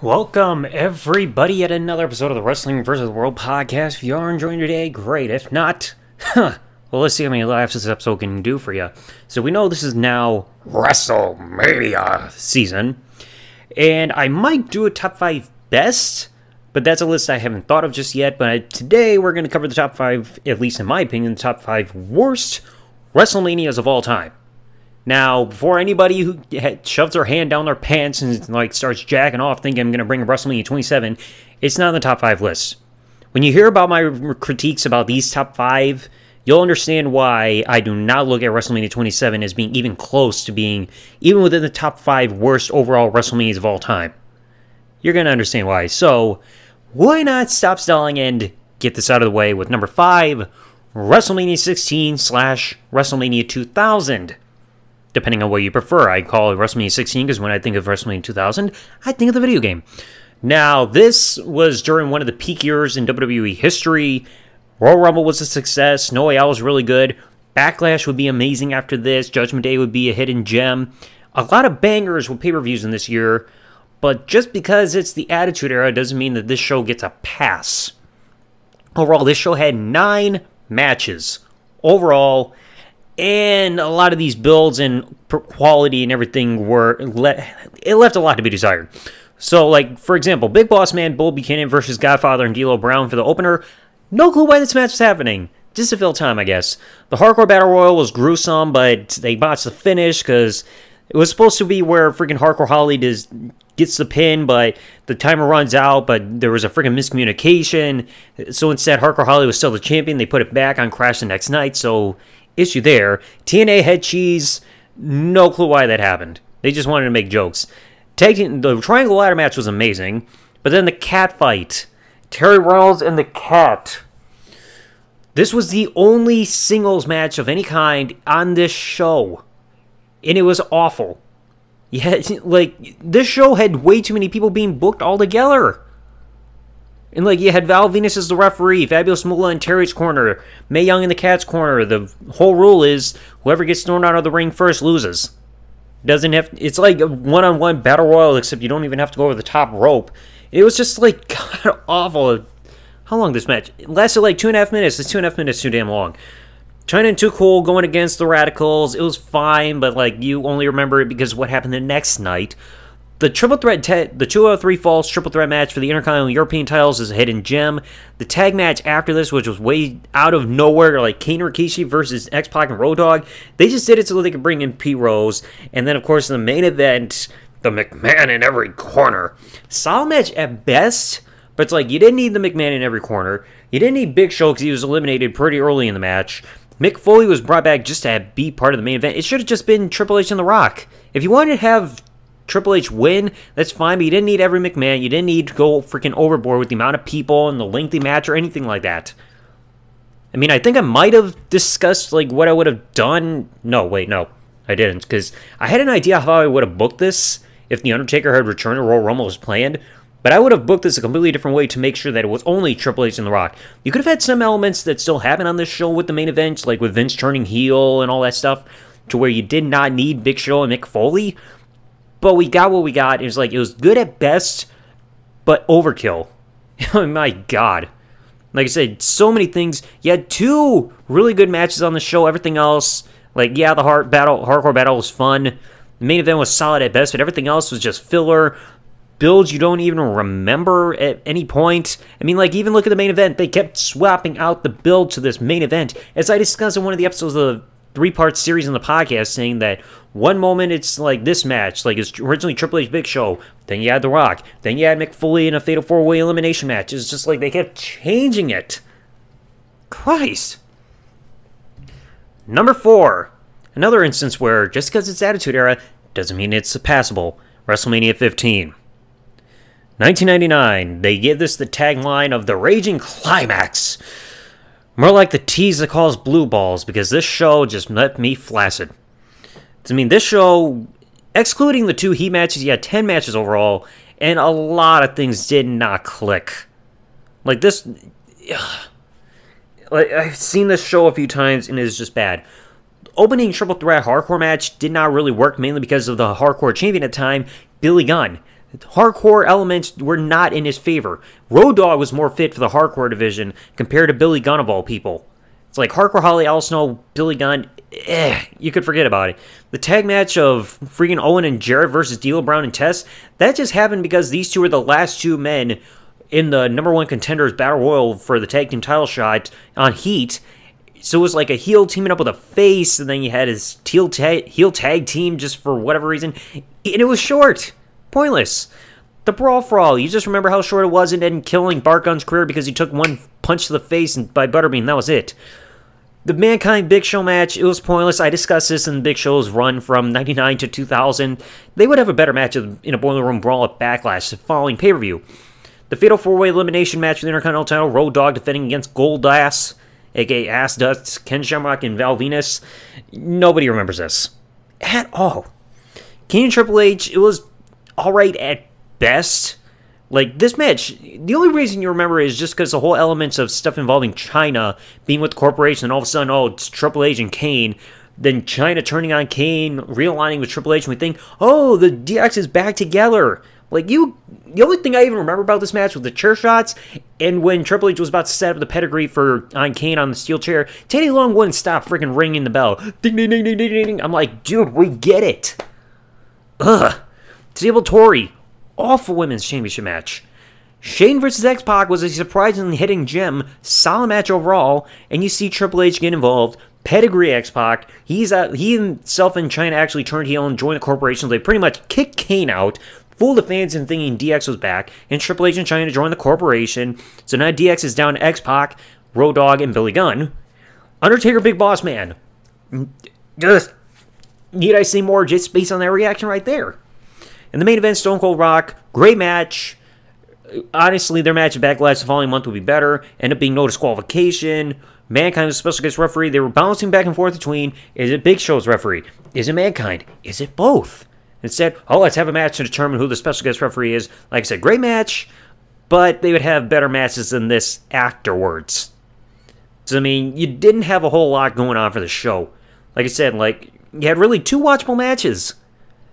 Welcome, everybody, at another episode of the Wrestling vs. the World podcast. If you are enjoying today, great. If not, well, let's see how many laughs this episode can do for you. So we know this is now Wrestlemania season, and I might do a top 5 best, but that's a list I haven't thought of just yet. But today we're going to cover the top 5, at least in my opinion, the top 5 worst Wrestlemanias of all time. Now, before anybody who shoves their hand down their pants and like starts jacking off thinking I'm going to bring WrestleMania 27, it's not on the top 5 list. When you hear about my critiques about these top 5, you'll understand why I do not look at WrestleMania 27 as being even close to being even within the top 5 worst overall WrestleManias of all time. You're going to understand why. So, why not stop stalling and get this out of the way with number 5, WrestleMania 16 / WrestleMania 2000. Depending on what you prefer. I call it WrestleMania 16 because when I think of WrestleMania 2000, I think of the video game. Now, this was during one of the peak years in WWE history. Royal Rumble was a success. No Way Out was really good. Backlash would be amazing after this. Judgment Day would be a hidden gem. A lot of bangers with pay-per-views in this year. But just because it's the Attitude Era doesn't mean that this show gets a pass. Overall, this show had 9 matches. Overall, and a lot of these builds and quality and everything it left a lot to be desired. So, like, for example, Big Boss Man Bull Buchanan versus Godfather and D'Lo Brown for the opener. No clue why this match was happening. Just to fill time, I guess. The Hardcore Battle Royal was gruesome, but they botched the finish because it was supposed to be where freaking Hardcore Holly gets the pin, but the timer runs out, but there was a freaking miscommunication. So instead, Hardcore Holly was still the champion. They put it back on Crash the next night, so issue there. TNA Head Cheese, no clue why that happened. They just wanted to make jokes. The Triangle Ladder match was amazing, but then the cat fight. Terry Reynolds and the cat. This was the only singles match of any kind on this show, and it was awful. Yeah, like, this show had way too many people being booked all together. And, like, you had Val Venus as the referee, Fabulous Moolah in Terry's corner, Mae Young in the Cat's corner. The whole rule is whoever gets thrown out of the ring first loses. It's like a one-on-one battle royal, except you don't even have to go over the top rope. It was just, like, god awful. How long this match? It lasted, like, 2.5 minutes. It's 2.5 minutes too damn long. China and Too Cool going against the Radicals. It was fine, but, like, you only remember it because of what happened the next night. The triple threat, the 2 out of 3 falls triple threat match for the Intercontinental European titles is a hidden gem. The tag match after this, which was way out of nowhere, like Kane Rikishi versus X-Pac and Road Dogg, they just did it so they could bring in Pete Rose. And then, of course, the main event, the McMahon in every corner. Solid match at best, but it's like you didn't need the McMahon in every corner. You didn't need Big Show because he was eliminated pretty early in the match. Mick Foley was brought back just to be part of the main event. It should have just been Triple H and The Rock. If you wanted to have Triple H win, that's fine, but you didn't need every McMahon. You didn't need to go freaking overboard with the amount of people and the lengthy match or anything like that. I mean, I think I might have discussed, like, what I would have done. No, wait, no, I didn't, because I had an idea how I would have booked this if The Undertaker had returned to Royal Rumble as planned, but I would have booked this a completely different way to make sure that it was only Triple H and The Rock. You could have had some elements that still happen on this show with the main event, like with Vince turning heel and all that stuff, to where you did not need Big Show and Mick Foley. But we got what we got. It was good at best, but overkill. Oh my god. Like I said, so many things. You had 2 really good matches on the show. Everything else, like, yeah, the hardcore battle was fun. The main event was solid at best, but everything else was just filler. Builds you don't even remember at any point. I mean, like, even look at the main event. They kept swapping out the build to this main event. As I discussed in one of the episodes of the 3-part series on the podcast, saying that one moment it's like this match, like it's originally Triple H Big Show, then you had The Rock, then you had Mick Foley in a Fatal 4-Way elimination match. It's just like they kept changing it. Christ. Number 4. Another instance where just because it's Attitude Era doesn't mean it's passable. WrestleMania 15. 1999, they give this the tagline of the Raging Climax. More like the tease that calls blue balls, because this show just left me flaccid. I mean, this show, excluding the 2 Heat matches, you had 10 matches overall, and a lot of things did not click. Like this, like, I've seen this show a few times, and it's just bad. opening triple threat hardcore match did not really work, mainly because of the hardcore champion at the time, Billy Gunn. hardcore elements were not in his favor. Road Dogg was more fit for the hardcore division compared to Billy Gunn of all people. It's like Hardcore Holly, Al Snow, Billy Gunn, you could forget about it. The tag match of freaking Owen and Jarrett versus D'Lo Brown and Test, that just happened because these two were the last two men in the #1 contenders battle royal for the tag team title shot on Heat. So it was like a heel teaming up with a face, and then you had his heel tag team just for whatever reason. And it was short. Pointless. The Brawl for All, you just remember how short it was and then killing Bart Gunn's career because he took one punch to the face by Butterbean. That was it. The Mankind Big Show match, it was pointless. I discussed this in Big Show's run from 99 to 2000. They would have a better match in a Boiler Room Brawl at Backlash the following pay-per-view. The Fatal 4-Way Elimination match for the Intercontinental title, Road Dogg defending against Goldass, a.k.a. Ass Dust, Ken Shamrock, and Val Venus. Nobody remembers this. At all. Kane and Triple H, it was alright at best. Like, this match, the only reason you remember is just because the whole elements of stuff involving China being with the corporation, and all of a sudden, oh, it's Triple H and Kane. Then China turning on Kane, realigning with Triple H, and we think, oh, the DX is back together. Like, the only thing I even remember about this match was the chair shots, and when Triple H was about to set up the pedigree on Kane on the steel chair, Teddy Long wouldn't stop freaking ringing the bell. Ding, ding, ding, ding, ding, ding. I'm like, dude, we get it. Ugh. Stable Tori. Awful women's championship match. Shane vs. X-Pac was a surprisingly hitting gem, solid match overall, and you see Triple H get involved. Pedigree X-Pac, he himself and China actually turned heel and joined the corporation. They pretty much kicked Kane out, fooled the fans into thinking DX was back, and Triple H and China joined the corporation. So now DX is down to X-Pac, Road Dogg, and Billy Gunn. Undertaker Big Boss Man. Just, need I say more just based on that reaction right there? In the main event, Stone Cold Rock, great match. Honestly, their match at Backlash the following month would be better. Ended up being no disqualification. Mankind was special guest referee. They were bouncing back and forth between, is it Big Show's referee? Is it Mankind? Is it both? Instead, oh, let's have a match to determine who the special guest referee is. Like I said, great match, but they would have better matches than this afterwards. So, I mean, you didn't have a whole lot going on for the show. Like I said, like, you had really two watchable matches.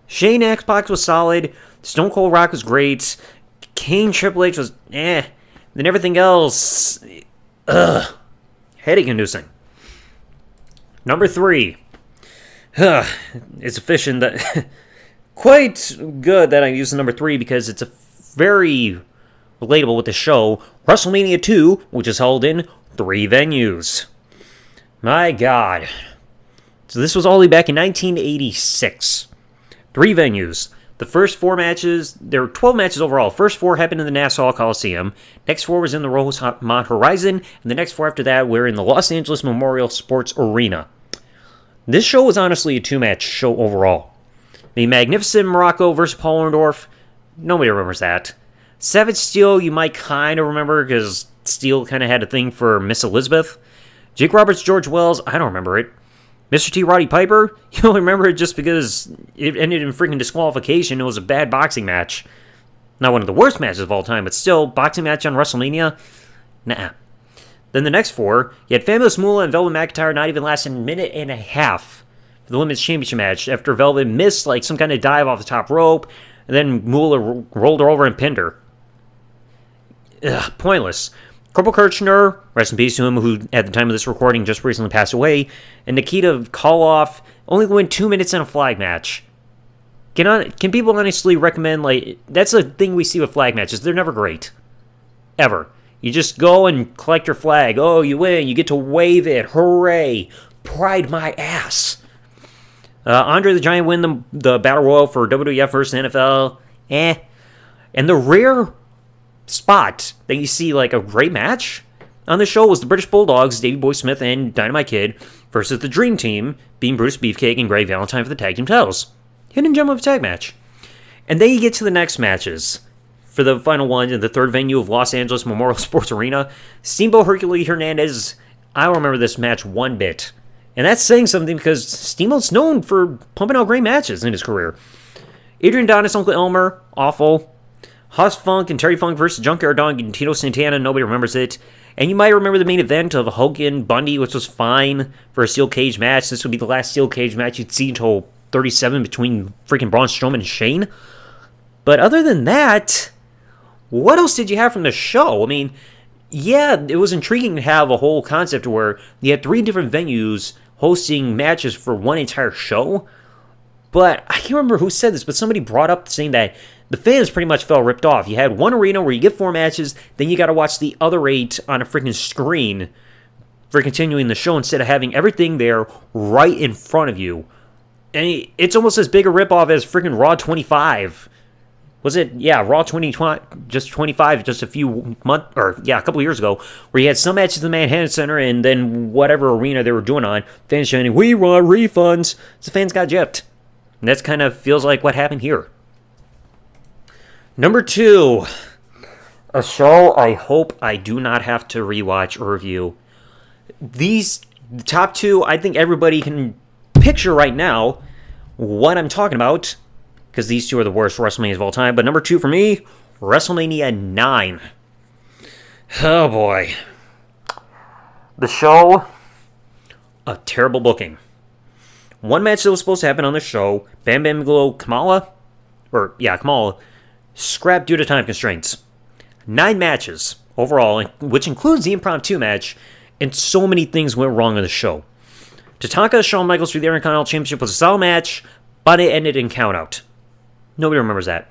Shane X-Pac was solid. Stone Cold Rock was great. Kane Triple H was Then everything else, headache-inducing. Number 3. It's efficient that quite good that I use the number 3 because it's a very relatable with the show. WrestleMania 2, which is held in 3 venues. My God. So this was all the way back in 1986. 3 venues. The first 4 matches, there were 12 matches overall. First 4 happened in the Nassau Coliseum. Next 4 was in the Rosemont Horizon. And the next 4 after that were in the Los Angeles Memorial Sports Arena. This show was honestly a 2-match show overall. The Magnificent Morocco versus Paul Orndorff, nobody remembers that. Savage Steel, you might kind of remember because Steel kind of had a thing for Miss Elizabeth. Jake Roberts, George Wells, I don't remember it. Mr. T. Roddy Piper, you only remember it just because it ended in freaking disqualification. It was a bad boxing match. Not one of the worst matches of all time, but still, boxing match on WrestleMania? Nah. Then the next 4, you had Fabulous Moolah and Velvet McIntyre not even lasting a minute and a half for the Women's Championship match after Velvet missed like some kind of dive off the top rope, and then Moolah rolled her over and pinned her. Ugh, pointless. Corporal Kirchner, rest in peace to him, who at the time of this recording just recently passed away, and Nikita Koloff only went 2 minutes in a flag match. Can people honestly recommend, like, that's the thing we see with flag matches, they're never great. Ever. You just go and collect your flag, oh, you win, you get to wave it, hooray, pride my ass. Andre the Giant win the Battle Royal for WWF versus NFL, And the rare spot that you see like a great match on the show was the British Bulldogs, Davey Boy Smith and Dynamite Kid versus the Dream Team, being Bruce Beefcake and Greg Valentine for the tag team titles. Hidden gem of a tag match. And then you get to the next matches. For the final one in the 3rd venue of Los Angeles Memorial Sports Arena, Steamboat Hercules Hernandez, I don't remember this match one bit. And that's saying something because Steamboat's known for pumping out great matches in his career. Adrian Adonis, Uncle Elmer, awful. Huss Funk and Terry Funk versus Junkyard Dog and Tito Santana, nobody remembers it. And you might remember the main event of Hogan Bundy, which was fine for a steel cage match. This would be the last steel cage match you'd see until 37 between freaking Braun Strowman and Shane. But other than that, what else did you have from the show? I mean, yeah, it was intriguing to have a whole concept where you had 3 different venues hosting matches for one entire show. But I can't remember who said this, but somebody brought up saying that the fans pretty much felt ripped off. You had one arena where you get 4 matches, then you got to watch the other 8 on a freaking screen for continuing the show instead of having everything there right in front of you. And it's almost as big a ripoff as freaking Raw 25. Was it? Yeah, Raw 25, just 25, just a few months, or yeah, a couple years ago, where you had some matches in the Manhattan Center and then whatever arena they were doing on, fans shouting, "We want refunds!" So fans got gypped. And that's kind of feels like what happened here. Number 2, a show I hope I do not have to rewatch or review. These top 2, I think everybody can picture right now what I'm talking about, because these 2 are the worst WrestleManias of all time. But number 2 for me, WrestleMania 9. Oh boy. The show, a terrible booking. One match that was supposed to happen on the show, Bam Bam Bigelow Kamala, scrapped due to time constraints. 9 matches overall, which includes the impromptu match, and so many things went wrong on the show. Tatanka Shawn Michaels for the Intercontinental Championship was a solid match, but it ended in countout. Nobody remembers that.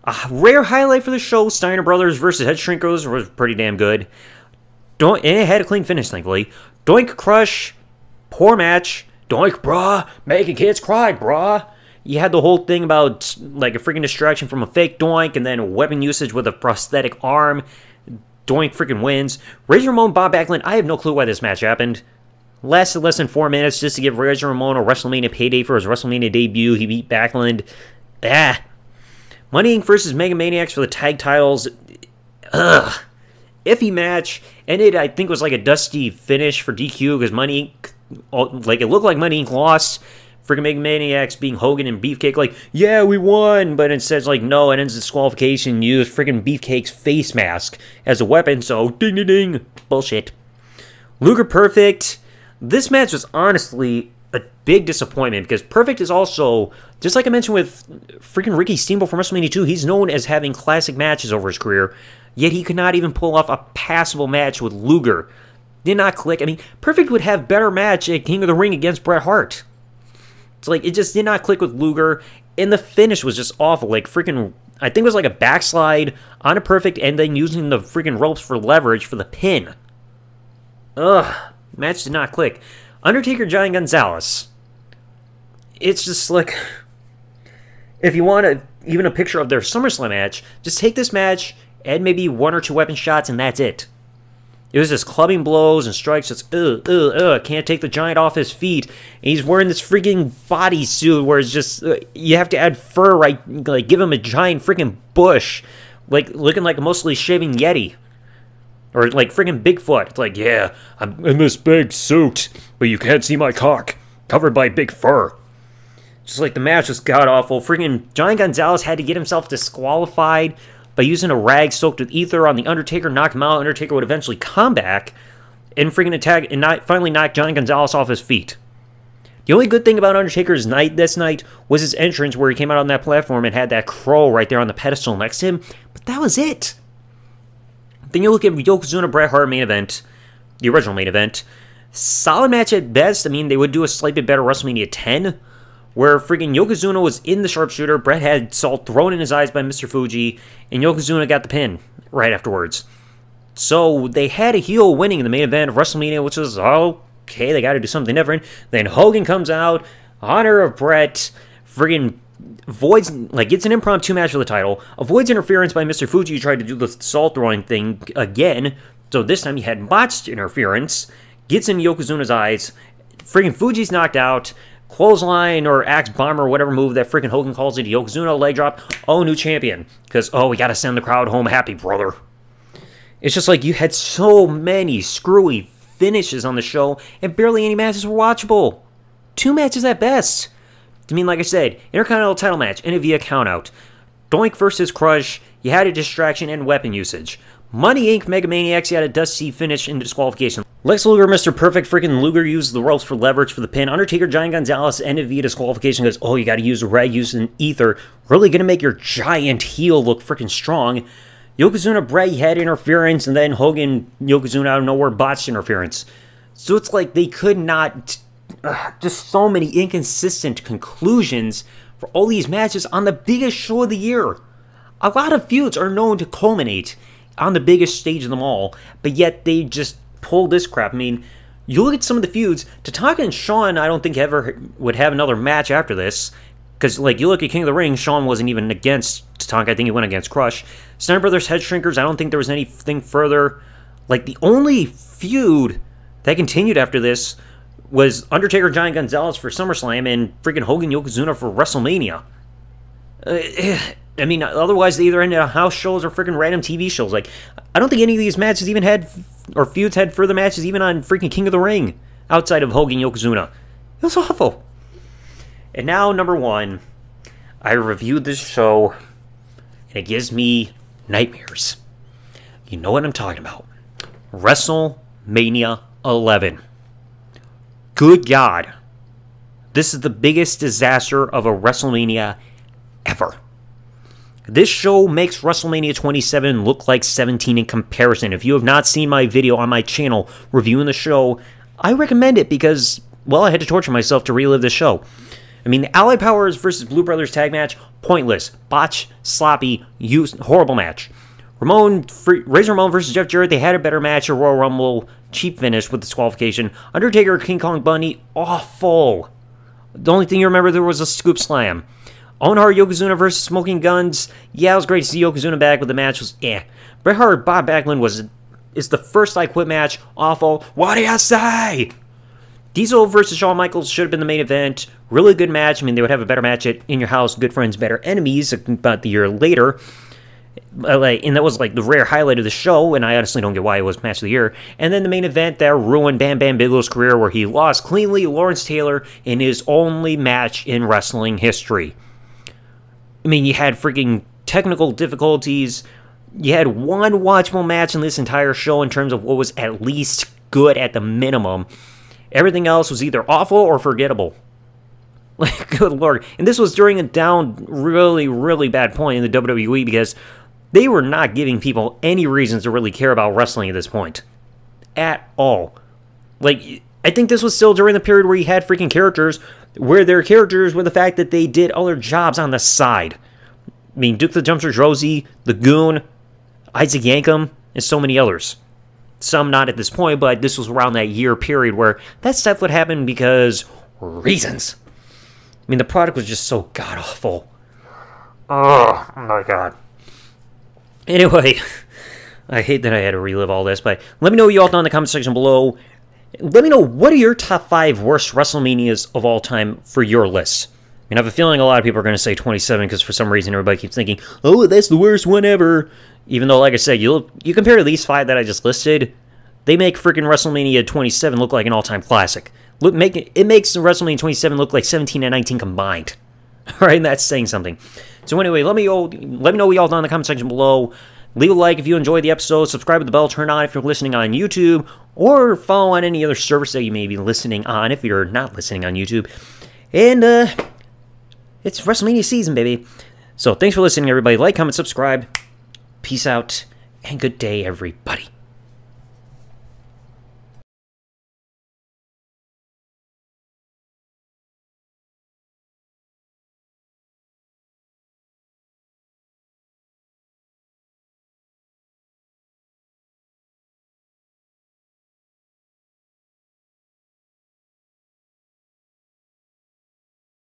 A rare highlight for the show, Steiner Brothers versus Head Shrinkers, was pretty damn good. And it had a clean finish, thankfully. Doink Crush, poor match. Doink, brah, making kids cry, brah. You had the whole thing about like a freaking distraction from a fake Doink and then weapon usage with a prosthetic arm. Doink freaking wins. Razor Ramon, Bob Backlund, I have no clue why this match happened. Lasted less than 4 minutes just to give Razor Ramon a WrestleMania payday for his WrestleMania debut. He beat Backlund. Money Inc. versus Mega Maniacs for the tag titles. Iffy match. Ended, I think, was like a dusty finish for DQ because Money Inc. Like, it looked like Money Inc. lost. Freaking Mega Maniacs being Hogan and Beefcake, like, yeah, we won, but instead it's like, no, it ends disqualification, use freaking Beefcake's face mask as a weapon, so ding ding ding. Bullshit. Luger Perfect. This match was honestly a big disappointment because Perfect is also, just like I mentioned with freaking Ricky Steamboat from WrestleMania 2, he's known as having classic matches over his career, yet he could not even pull off a passable match with Luger. Did not click. I mean, Perfect would have better match at King of the Ring against Bret Hart. It's like, it just did not click with Luger, and the finish was just awful. Like, freaking, I think it was like a backslide on a Perfect, and then using the freaking ropes for leverage for the pin. Ugh, match did not click. Undertaker, Giant Gonzalez. It's just like, if you want even a picture of their SummerSlam match, just take this match, add maybe 1 or 2 weapon shots, and that's it. It was just clubbing blows and strikes. It's, can't take the Giant off his feet. And he's wearing this freaking bodysuit where it's just, you have to add fur, right? Like, give him a giant freaking bush. Like, looking like a mostly shaving Yeti. Or, like, freaking Bigfoot. It's like, yeah, I'm in this big suit, but you can't see my cock. Covered by big fur. Just like the match was god-awful. Freaking Giant Gonzalez had to get himself disqualified by using a rag soaked with ether on the Undertaker, knock him out. Undertaker would eventually come back and freaking attack and finally knock Giant Gonzalez off his feet. The only good thing about Undertaker's night this night was his entrance where he came out on that platform and had that crow right there on the pedestal next to him. But that was it. Then you look at Yokozuna Bret Hart main event, the original main event. Solid match at best. I mean, they would do a slightly better WrestleMania 10, where freaking Yokozuna was in the sharpshooter, Bret had salt thrown in his eyes by Mr. Fuji, and Yokozuna got the pin right afterwards. So they had a heel winning in the main event of WrestleMania, which was, okay, they got to do something different. Then Hogan comes out, honor of Bret, friggin' avoids, like, gets an impromptu match for the title, avoids interference by Mr. Fuji, who tried to do the salt throwing thing again, so this time he had botched interference, gets in Yokozuna's eyes, friggin' Fuji's knocked out, clothesline or axe bomber or whatever move that freaking Hogan calls it, Yokozuna leg drop, new champion, because, we gotta send the crowd home happy, brother. It's just like you had so many screwy finishes on the show, and barely any matches were watchable. 2 matches at best. I mean, like I said, Intercontinental title match, and a via countout. Doink versus Crush, you had a distraction and weapon usage. Money Inc. Mega Maniacs, he had a dusty finish in disqualification. Lex Luger, Mr. Perfect, freaking Luger used the ropes for leverage for the pin. Undertaker, Giant Gonzalez ended via disqualification because, oh, you got to use a rag, use an ether. Really going to make your giant heel look freaking strong. Yokozuna, Bray had interference, and then Hogan, Yokozuna out of nowhere botched interference. So it's like they could not... just so many inconsistent conclusions for all these matches on the biggest show of the year. A lot of feuds are known to culminate on the biggest stage of them all, but yet they just pull this crap. I mean, you look at some of the feuds, Tatanka and Shawn, I don't think ever would have another match after this, because, like, you look at King of the Ring, Shawn wasn't even against Tatanka, I think he went against Crush. Steiner Brothers Head Shrinkers, I don't think there was anything further. Like, the only feud that continued after this was Undertaker, Giant Gonzalez for SummerSlam, and freaking Hogan, Yokozuna for WrestleMania. I mean, otherwise they either ended on house shows or freaking random TV shows. Like, I don't think any of these matches even had, or feuds had further matches even on freaking King of the Ring outside of Hogan, Yokozuna. It was awful. And now, number one, I reviewed this show, and it gives me nightmares. You know what I'm talking about. WrestleMania 11. Good God. This is the biggest disaster of a WrestleMania ever. This show makes WrestleMania 27 look like 17 in comparison. If you have not seen my video on my channel reviewing the show, I recommend it because, well, I had to torture myself to relive the show. I mean, the Allied Powers versus Blue Brothers tag match, pointless, botch, sloppy, horrible match. Razor Ramon versus Jeff Jarrett, they had a better match, a Royal Rumble, cheap finish with disqualification. Undertaker, King Kong Bundy, awful. The only thing you remember there was a scoop slam. Owen Hart, Yokozuna versus Smoking Guns, yeah, it was great to see Yokozuna back, but the match was Bret Hart, Bob Backlund is the first I Quit match, awful. What do you say? Diesel versus Shawn Michaels should have been the main event. Really good match. I mean, they would have a better match at In Your House, Good Friends, Better Enemies about the year later. And that was like the rare highlight of the show, and I honestly don't get why it was match of the year. And then the main event that ruined Bam Bam Bigelow's career, where he lost cleanly Lawrence Taylor in his only match in wrestling history. I mean, you had freaking technical difficulties. You had one watchable match in this entire show in terms of what was at least good at the minimum. Everything else was either awful or forgettable. Like, good lord. And this was during a really, really bad point in the WWE because they were not giving people any reasons to really care about wrestling at this point. At all. Like, I think this was still during the period where you had freaking characters where their characters were the fact that they did other jobs on the side. I mean, Duke the Dumpster Rosie, The Goon, Isaac Yankem, and so many others. Some not at this point, but this was around that year period where that stuff would happen because reasons. I mean, the product was just so god-awful. Oh my god. Anyway, I hate that I had to relive all this, but let me know what you all thought in the comment section below. Let me know, what are your top 5 worst WrestleManias of all time for your list? I mean, I have a feeling a lot of people are going to say 27 because for some reason everybody keeps thinking, oh, that's the worst one ever. Even though, like I said, you compare these 5 that I just listed, they make freaking WrestleMania 27 look like an all-time classic. It makes WrestleMania 27 look like 17 and 19 combined. Alright, that's saying something. So anyway, let me know what y'all thought in the comment section below. Leave a like if you enjoyed the episode, subscribe with the bell, turn on if you're listening on YouTube, or follow on any other service that you may be listening on if you're not listening on YouTube. And, it's WrestleMania season, baby. So thanks for listening, everybody. Like, comment, subscribe. Peace out, and good day, everybody.